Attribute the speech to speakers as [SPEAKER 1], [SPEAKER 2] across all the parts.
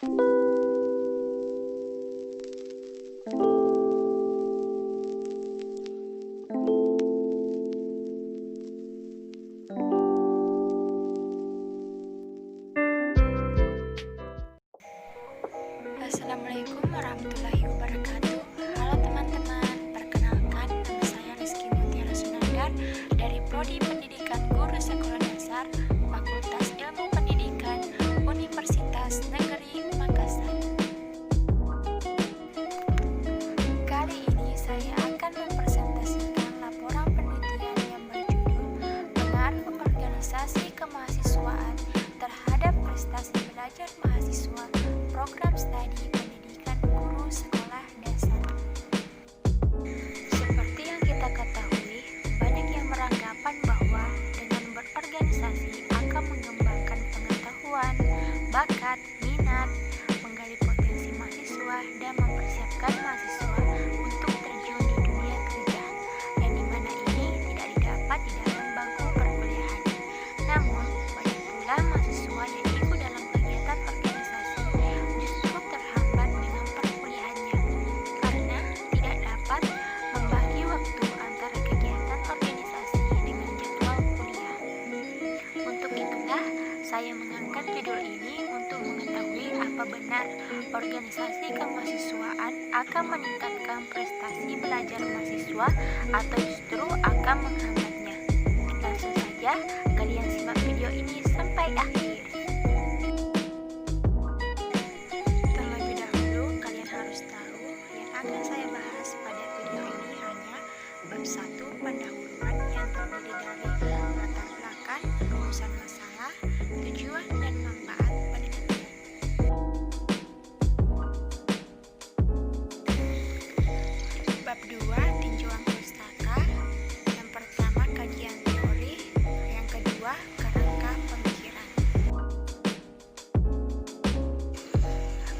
[SPEAKER 1] Assalamualaikum warahmatullahi wabarakatuh. Halo teman-teman, perkenalkan nama saya Rizky Mutiara Sunandar dari Prodi Pendidikan Guru Sekolah Dasar Fakultas Ilmu Pendidikan Universitas Negeri Makassar. Kali ini saya akan mempresentasikan laporan penelitian yang berjudul Pengaruh Organisasi Kemahasiswaan terhadap Prestasi Belajar Mahasiswa Program Studi Pendidikan Guru Sekolah Dasar. Seperti yang kita ketahui, banyak yang beranggapan bahwa dengan berorganisasi akan mengembangkan pengetahuan, bakat, minat, menggali potensi mahasiswa, dan mempersiapkan mahasiswa untuk terjun di dunia kerja, yang dimana ini tidak didapat di dalam bangku perkuliahan. Namun, banyak pula mahasiswa yang ikut dalam kegiatan organisasi justru terhambat dengan perkuliahannya karena tidak dapat membagi waktu antara kegiatan organisasi dengan jadwal kuliah. Untuk itulah saya mengangkat judul ini untuk mengetahui apa benar organisasi kemahasiswaan akan meningkatkan prestasi belajar mahasiswa atau justru akan menghambatnya. Langsung saja kalian simak video ini sampai akhir. Terlebih dahulu kalian harus tahu yang akan saya bahas pada video ini hanya bab 1 pendahuluan yang terdiri dari latar belakang, rumusan masalah, tujuan dan manfaat penelitian. Bab 2 tinjauan pustaka. Yang pertama kajian teori, yang kedua kerangka pemikiran.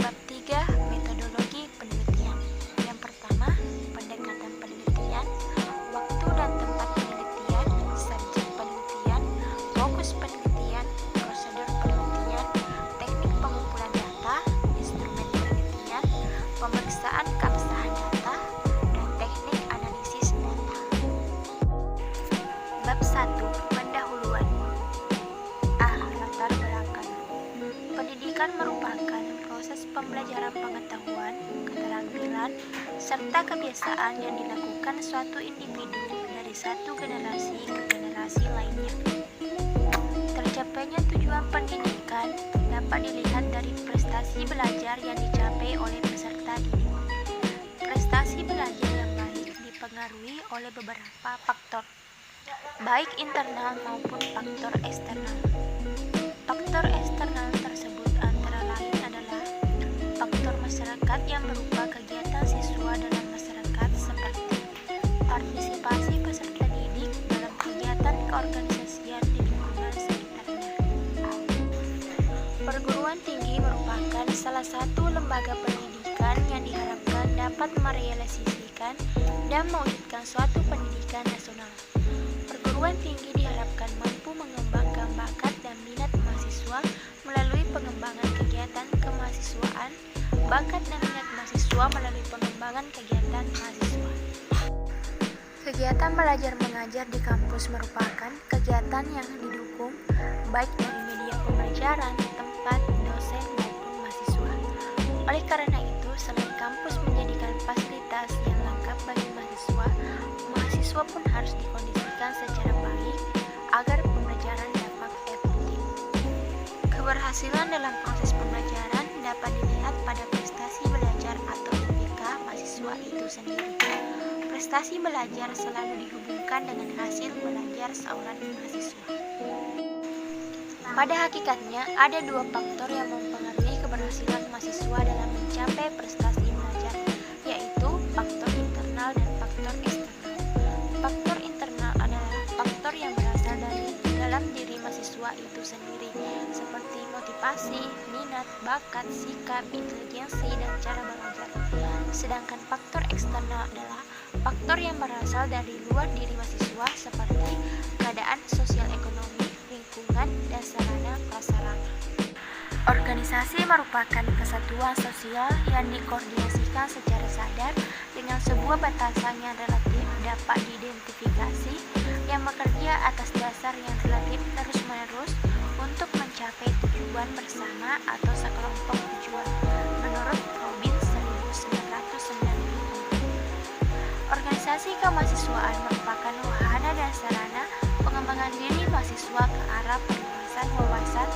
[SPEAKER 1] Bab 3 metodologi penelitian. Yang pertama pendekatan penelitian, waktu dan tempat penelitian, subjek penelitian, fokus penelitian, prosedur penelitian, teknik pengumpulan data, instrumen penelitian, pemeriksaan keabsahan data, dan teknik analisis data. Bab 1 pendahuluan. Latar belakang. Pendidikan merupakan proses pembelajaran pengetahuan, keterampilan, serta kebiasaan yang dilakukan suatu individu dari satu generasi ke generasi lainnya. Tercapainya tujuan pendidikan dapat dilihat dari prestasi belajar yang dicapai oleh peserta didik. Prestasi belajar yang baik dipengaruhi oleh beberapa faktor, baik internal maupun faktor eksternal. Faktor eksternal tersebut antara lain adalah faktor masyarakat yang berupa kegiatan siswa dalam masyarakat seperti partisipasi peserta didik dalam kegiatan keorganisasian di lingkungan sekitarnya. Perguruan tinggi merupakan salah satu lembaga pendidikan yang diharapkan dapat merealisasikan dan mewujudkan suatu pendidikan nasional. Perguruan tinggi diharapkan mampu mengembangkan bakat dan minat mahasiswa melalui pengembangan kegiatan kemahasiswaan, bakat dan minat mahasiswa melalui pengembangan kegiatan mahasiswa. Kegiatan belajar mengajar di kampus merupakan kegiatan yang didukung baik dari media pembelajaran, tempat, dosen maupun mahasiswa. Oleh karena itu, selain kampus menjadikan fasilitas yang lengkap bagi mahasiswa, mahasiswa pun harus dikondisikan secara baik agar pembelajaran dapat efektif. Keberhasilan dalam proses pembelajaran dapat dilihat pada prestasi belajar atau IPK mahasiswa itu sendiri. Prestasi belajar selalu dihubungkan dengan hasil belajar seorang mahasiswa. Pada hakikatnya, ada dua faktor yang mempengaruhi keberhasilan mahasiswa dalam mencapai prestasi belajar, yaitu faktor internal dan faktor eksternal. Faktor internal adalah faktor yang berasal dari dalam diri mahasiswa itu sendiri, seperti motivasi, minat, bakat, sikap, intelijensi, dan cara belajar. Sedangkan faktor eksternal adalah faktor yang berasal dari luar diri mahasiswa, seperti keadaan sosial ekonomi, lingkungan, dan sarana prasarana. Organisasi merupakan kesatuan sosial yang dikoordinasikan secara sadar dengan sebuah batasan yang relatif dapat diidentifikasi yang bekerja atas dasar yang relatif terus-menerus untuk mencapai tujuan bersama atau sekelompok tujuan, menurut Robin 1994. Organisasi kemahasiswaan merupakan wahana dan sarana pengembangan diri mahasiswa ke arah perluasan wawasan,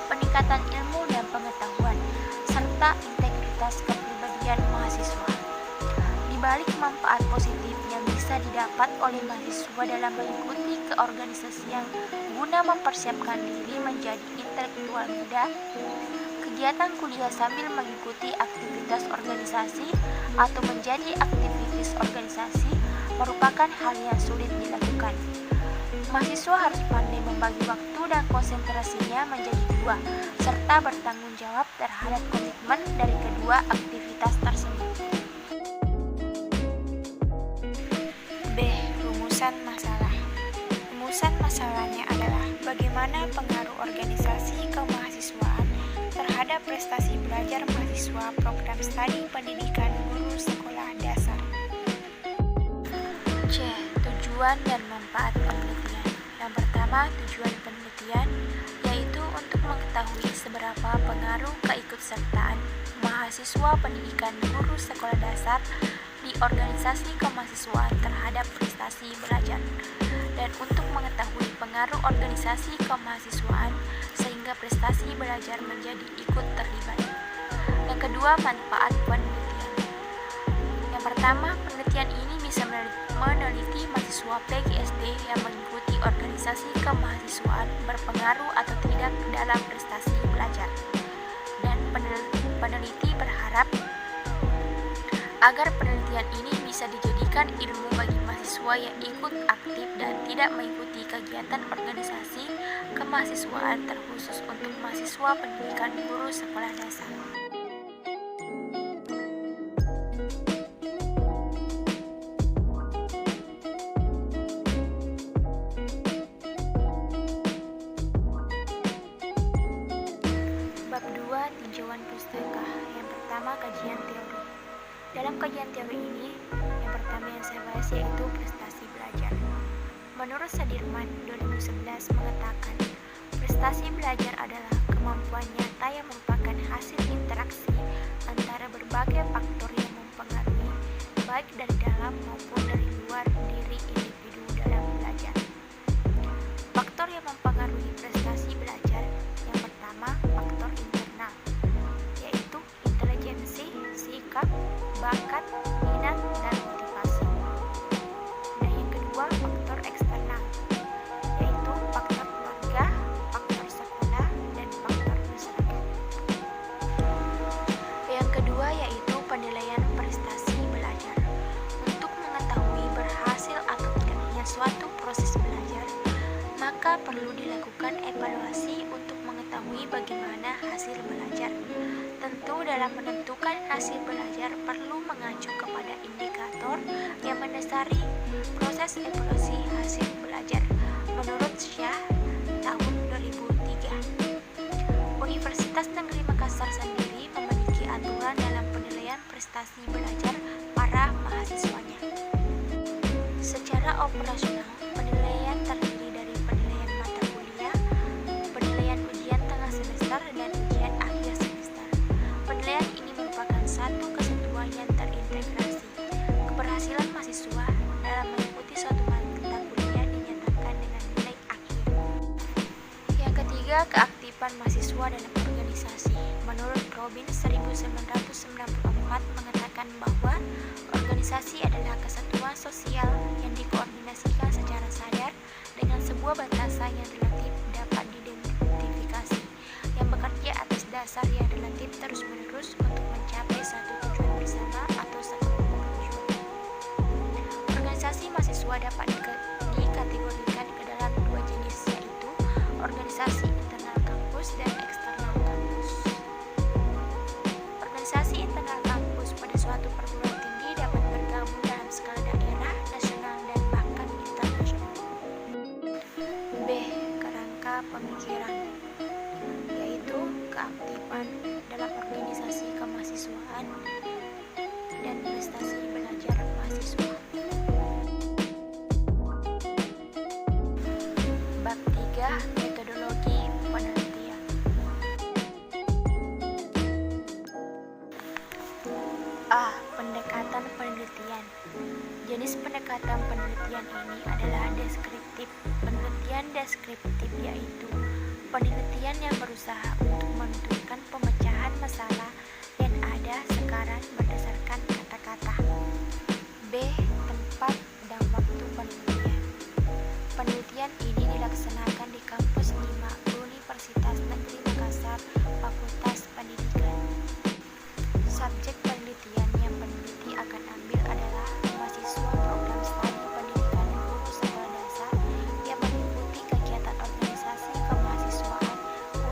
[SPEAKER 1] peningkatan ilmu dan pengetahuan, serta integritas kepribadian mahasiswa. Di balik manfaat positif yang bisa didapat oleh mahasiswa dalam mengikuti keorganisasian guna mempersiapkan diri menjadi intelektual muda, kegiatan kuliah sambil mengikuti aktivitas organisasi atau menjadi aktivis organisasi merupakan hal yang sulit dilakukan. Mahasiswa harus pandai membagi waktu dan konsentrasinya menjadi dua, serta bertanggung jawab terhadap komitmen dari kedua aktivitas tersebut. B. Rumusan masalah. Rumusan masalahnya adalah bagaimana pengaruh organisasi kemahasiswaan terhadap prestasi belajar mahasiswa program studi pendidikan guru sekolah dasar. C. Tujuan dan manfaat penelitian. Yang pertama, tujuan penelitian yaitu untuk mengetahui seberapa pengaruh keikutsertaan mahasiswa pendidikan guru sekolah dasar di organisasi kemahasiswaan terhadap prestasi belajar, dan untuk mengetahui pengaruh organisasi kemahasiswaan sehingga prestasi belajar menjadi ikut terlibat. Yang kedua, manfaat penelitian. Yang pertama, penelitian ini bisa meneliti mahasiswa PGSD yang mengikuti organisasi kemahasiswaan berpengaruh atau tidak dalam prestasi belajar. Dan peneliti berharap agar penelitian ini bisa dijadikan ilmu bagi mahasiswa yang ikut aktif dan tidak mengikuti kegiatan organisasi kemahasiswaan terkhusus untuk mahasiswa pendidikan guru sekolah dasar. Bab 2, tinjauan pustaka. Yang pertama, kajian teori. Dalam kajian teori ini, yang pertama yang saya bahas yaitu prestasi belajar. Menurut Sadirman 2011 mengatakan, prestasi belajar adalah kemampuan nyata yang merupakan hasil interaksi antara berbagai faktor yang mempengaruhi, baik dari dalam maupun dari luar diri individu dalam belajar. Faktor yang mempengaruhi prestasi belajar, yang pertama, faktor internal, yaitu intelijensi, sikap, bakat, minat, dan motivasi. Dan yang kedua, faktor eksternal, yaitu faktor keluarga, faktor sekolah, dan faktor masyarakat. Yang kedua yaitu penilaian prestasi belajar. Untuk mengetahui berhasil atau tidaknya suatu proses belajar, maka perlu dilakukan evaluasi untuk mengetahui bagaimana hasil belajar. Tentu dalam menentukan hasil belajar perlu mengacu kepada indikator yang mendasari proses evaluasi hasil belajar. Menurut Syah tahun 2003, Universitas Negeri Makassar sendiri memiliki aturan dalam penilaian prestasi belajar para mahasiswanya. Secara operasional, penilaian terdiri dari penilaian mata kuliah, penilaian ujian tengah semester, dan ujian akhir semester. Penilaian ini merupakan satu kesatuan yang terintegrasi. Keberhasilan mahasiswa dalam mengikuti suatu mata kuliah dinyatakan dengan nilai akhir. Yang ketiga, keaktifan mahasiswa dalam organisasi. Menurut Robin 1994 mengatakan bahwa organisasi adalah kesatuan sosial yang dikoordinasikan secara sadar dengan sebuah batasan yang relatif dapat diidentifikasi, yang bekerja atas dasar yang relatif terus-menerus untuk mencapai satu tujuan bersama atau sekelompok tujuan. Organisasi mahasiswa dapat dikategorikan ke dalam dua jenis, yaitu organisasi internal kampus dan eksternal kampus. Organisasi internal kampus pada suatu perguruan tinggi dapat bergabung dalam skala daerah, nasional, dan bahkan internasional. B. Kerangka pemikiran, yaitu keaktifan pendidikan dan prestasi belajar mahasiswa. Bab 3. Metodologi penelitian. A. Pendekatan penelitian. Jenis pendekatan penelitian ini adalah deskriptif. Penelitian deskriptif yaitu penelitian yang berusaha untuk menentukan pemecahan masalah yang ada sekarang berdasarkan kata-kata. B. Tempat dan waktu penelitian. Penelitian ini dilaksanakan di kampus 5 Universitas Negeri Makassar, Fakultas Pendidikan. Subjek penelitian yang peneliti akan ambil adalah mahasiswa program studi pendidikan guru sekolah dasar yang mengikuti kegiatan organisasi kemahasiswaan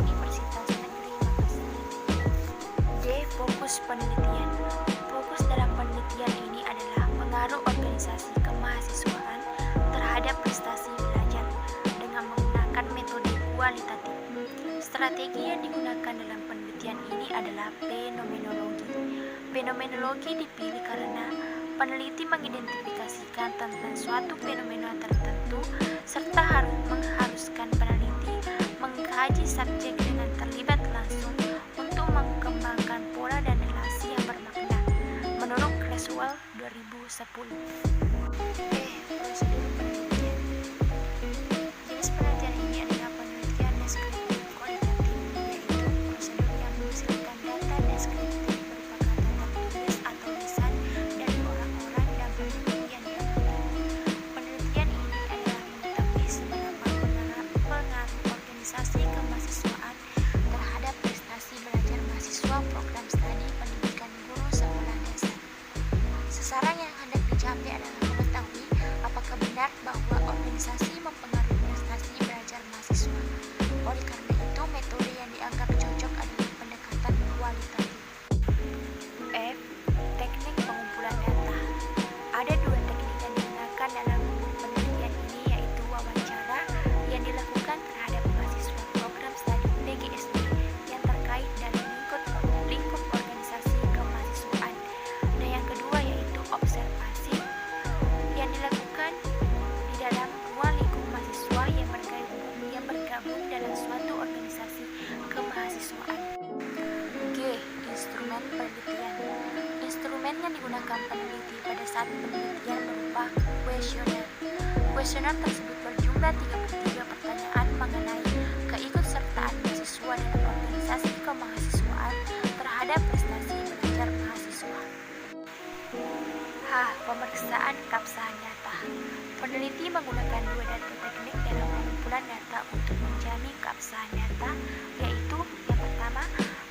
[SPEAKER 1] Universitas Negeri Makassar. D. Fokus penelitian. Fokus dalam penelitian ini adalah pengaruh organisasi kemahasiswaan terhadap prestasi belajar dengan menggunakan metode kualitatif. Strategi yang digunakan dalam penelitian ini adalah fenomenologi. Fenomenologi dipilih karena peneliti mengidentifikasikan tentang suatu fenomena tertentu serta mengharuskan peneliti mengkaji subjek dengan terlibat langsung untuk mengembangkan pola dan relasi yang bermakna menurut Creswell 2010. Prosedur penelitian. Jenis penelitian ini adalah penelitian deskriptif kualitatif, yaitu prosedur yang menghasilkan data deskriptif berupa kata tertulis atau lisan dari orang-orang dan peneliti yang diambil. Penelitian ini adalah mengetahui seberapa pengaruh organisasi kemahasiswaan terhadap prestasi belajar mahasiswa program studi pendidikan guru sekolah dasar. Sasaran yang hendak dicapai adalah mengetahui apakah benar bahwa organisasi mempengaruhi prestasi belajar mahasiswa. Oleh karena itu, metode yang dianggap cocok adalah pendekatan kualitatif. F. Teknik pengumpulan data. Ada 2 teknik yang digunakan dalam penelitian ini, yaitu wawancara yang dilakukan terhadap mahasiswa program studi PGSD yang terkait dalam lingkup organisasi kemahasiswaan, dan yang kedua yaitu observasi yang dilakukan di dalam ruang lingkup mahasiswa yang bergabung dalam suatu organisasi kemahasiswaan. G. Instrumen penelitian. Instrumen yang digunakan peneliti pada saat penelitian berupa kuesioner. Kuesioner tersebut berjumlah 33 pertanyaan mengenai keikutsertaan mahasiswa dalam organisasi kemahasiswaan terhadap prestasi belajar mahasiswa. H. Pemeriksaan keabsahan data. Peneliti menggunakan 2 data teknik dalam pengumpulan data untuk menjamin keabsahan data, yaitu yang pertama,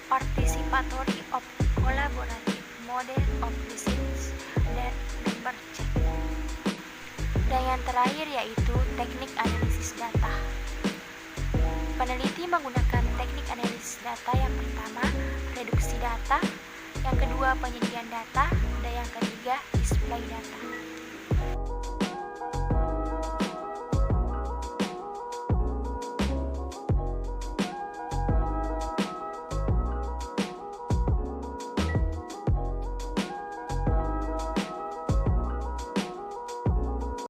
[SPEAKER 1] participatory of collaborative model of research dan member check, dan yang terakhir yaitu teknik analisis data. Peneliti menggunakan teknik analisis data yang pertama, reduksi data, yang kedua, penyediaan data, dan yang ketiga, display data.